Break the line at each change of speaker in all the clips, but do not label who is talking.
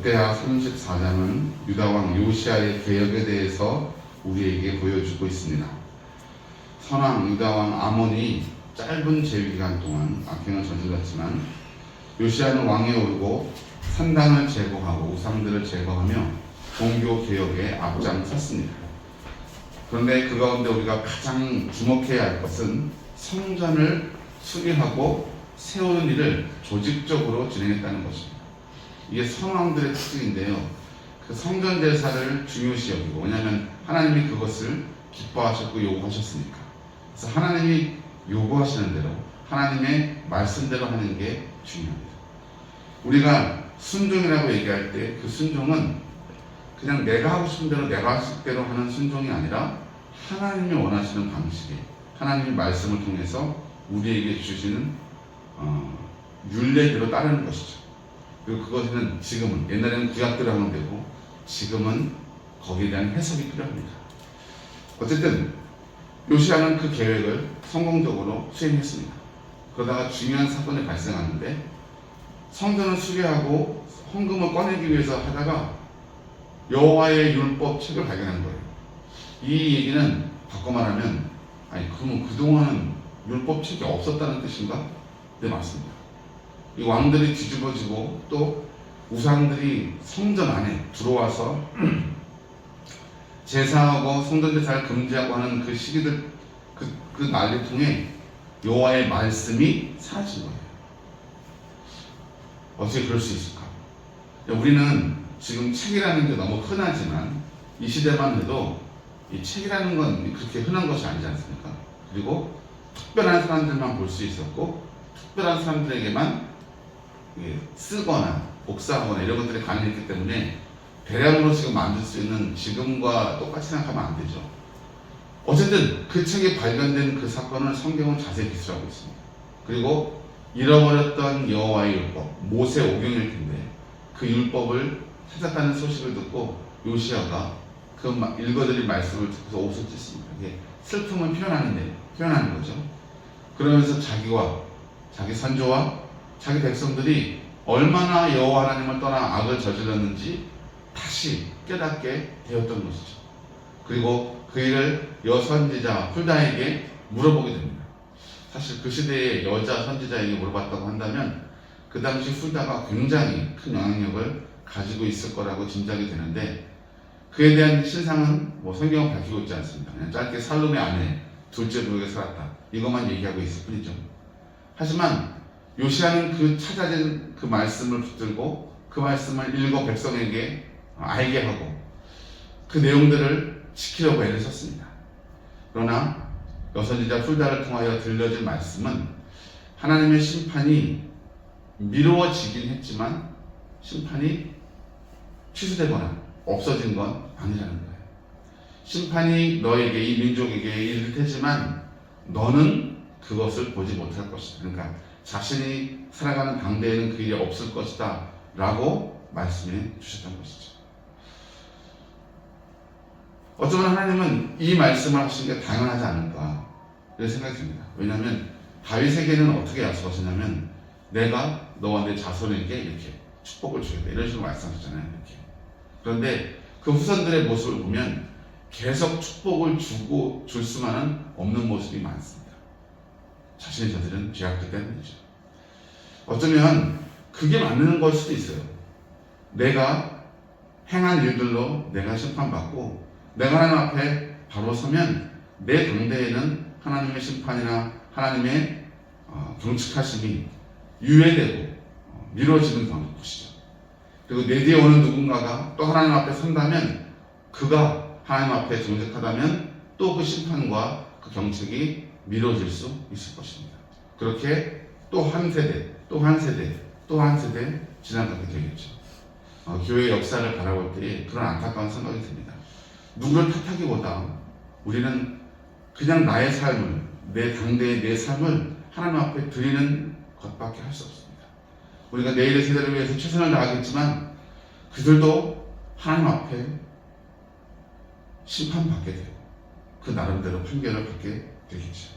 역대하 34장은 유다왕 요시아의 개혁에 대해서 우리에게 보여주고 있습니다. 선왕 유다왕 아몬이 짧은 재위기간 동안 악행을 저질렀지만 요시아는 왕에 오르고 산당을 제거하고 우상들을 제거하며 종교 개혁에 앞장섰습니다. 그런데 그 가운데 우리가 가장 주목해야 할 것은 성전을 수리하고 세우는 일을 조직적으로 진행했다는 것입니다. 이게 선왕들의 특징인데요. 그 성전 제사를 중요시 여기고, 왜냐하면 하나님이 그것을 기뻐하셨고 요구하셨으니까. 그래서 하나님이 요구하시는 대로 하나님의 말씀대로 하는 게 중요합니다. 우리가 순종이라고 얘기할 때 그 순종은 그냥 내가 하고 싶은 대로 내가 하실 대로 하는 순종이 아니라 하나님이 원하시는 방식에 하나님의 말씀을 통해서 우리에게 주시는 율례대로 따르는 것이죠. 그리고 그것은 지금은, 옛날에는 구약대로 하면 되고 지금은 거기에 대한 해석이 필요합니다. 어쨌든 요시아는 그 계획을 성공적으로 수행했습니다. 그러다가 중요한 사건이 발생하는데 성전을 수리하고 헌금을 꺼내기 위해서 하다가 여호와의 율법 책을 발견한 거예요. 이 얘기는 바꿔 말하면, 아니 그러면 그동안은 율법 책이 없었다는 뜻인가? 네, 맞습니다. 이 왕들이 뒤집어지고 또 우상들이 성전 안에 들어와서 제사하고 성전 제사를 금지하고 하는 그 시기들, 그 난리 통해 여호와의 말씀이 사라진 거예요. 어떻게 그럴 수 있을까? 우리는 지금 책이라는 게 너무 흔하지만 이 시대만 해도 이 책이라는 건 그렇게 흔한 것이 아니지 않습니까? 그리고 특별한 사람들만 볼 수 있었고 특별한 사람들에게만 쓰거나 복사하거나 이런 것들이 가능했기 때문에 대량으로 지금 만들 수 있는 지금과 똑같이 생각하면 안 되죠. 어쨌든 그 책이 발견된 그 사건을 성경은 자세히 기술하고 있습니다. 그리고 잃어버렸던 여호와의 율법, 모세 오경일 텐데 그 율법을 찾았다는 소식을 듣고 요시아가 그 읽어드린 말씀을 듣고서 옷을 찢습니다. 이게 슬픔을 표현하는 거죠. 그러면서 자기와 자기 선조와 자기 백성들이 얼마나 여호와 하나님을 떠나 악을 저질렀는지 다시 깨닫게 되었던 것이죠. 그리고 그 일을 여선지자 훌다에게 물어보게 됩니다. 사실 그 시대의 여자 선지자에게 물어봤다고 한다면 그 당시 훌다가 굉장히 큰 영향력을 가지고 있을 거라고 짐작이 되는데 그에 대한 신상은 성경은 밝히고 있지 않습니다. 그냥 짧게 살룸의 아내, 둘째 부역에 살았다. 이것만 얘기하고 있을 뿐이죠. 하지만 요시아는 그 찾아진 그 말씀을 붙들고 그 말씀을 일곱 백성에게 알게 하고 그 내용들을 지키려고 애를 썼습니다. 그러나 여선지자 훌다를 통하여 들려진 말씀은 하나님의 심판이 미루어지긴 했지만 심판이 취소되거나 없어진 건 아니라는 거예요. 심판이 너에게, 이 민족에게 이를 테지만 너는 그것을 보지 못할 것이다. 그러니까 자신이 살아가는 당대에는 그 일이 없을 것이다 라고 말씀해 주셨던 것이죠. 어쩌면 하나님은 이 말씀을 하신 게 당연하지 않을까 이런 생각이 듭니다. 왜냐하면 다윗에게는 어떻게 약속하시냐면 내가 너와 내 자손에게 이렇게 축복을 주겠다 이런 식으로 말씀하셨잖아요. 이렇게. 그런데 그 후손들의 모습을 보면 계속 축복을 줄 수만은 없는 모습이 많습니다. 자신이 저지른 죄악들 때문이죠. 어쩌면 그게 맞는 걸 수도 있어요. 내가 행한 일들로 내가 심판받고 내가 하나님 앞에 바로 서면 내 당대에는 하나님의 심판이나 하나님의 경축하심이 유예되고 미뤄지는 것이죠. 그리고 내 뒤에 오는 누군가가 또 하나님 앞에 선다면 그가 하나님 앞에 정직하다면 또 그 심판과 그 경책이 미뤄질 수 있을 것입니다. 그렇게 또 한 세대, 또 한 세대, 또 한 세대 지나가게 되겠죠. 교회의 역사를 바라볼 때 그런 안타까운 생각이 듭니다. 누구를 탓하기보다 우리는 그냥 나의 삶을, 내 당대의 내 삶을 하나님 앞에 드리는 것밖에 할 수 없습니다. 우리가 내일의 세대를 위해서 최선을 다하겠지만 그들도 하나님 앞에 심판받게 되고 그 나름대로 판결을 받게 되겠죠.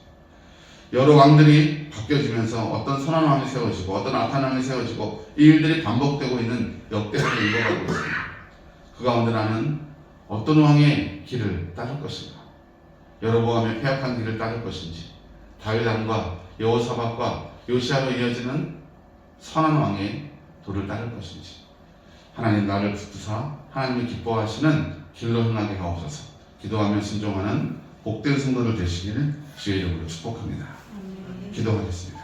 여러 왕들이 바뀌어지면서 어떤 선한 왕이 세워지고 어떤 악한 왕이 세워지고 이 일들이 반복되고 있는 역대를 읽어가고 있습니다. 그 가운데 나는 어떤 왕의 길을 따를 것인가? 여로보암의 폐악한 길을 따를 것인지, 다윗 왕과 여호사밧과 요시아로 이어지는 선한 왕의 도를 따를 것인지, 하나님 나를 붙드사 하나님이 기뻐하시는 길로 행하게 하옵소서. 기도하며 순종하는 복된 성도들 되시기를 주의 이름으로 축복합니다. 기도하겠습니다.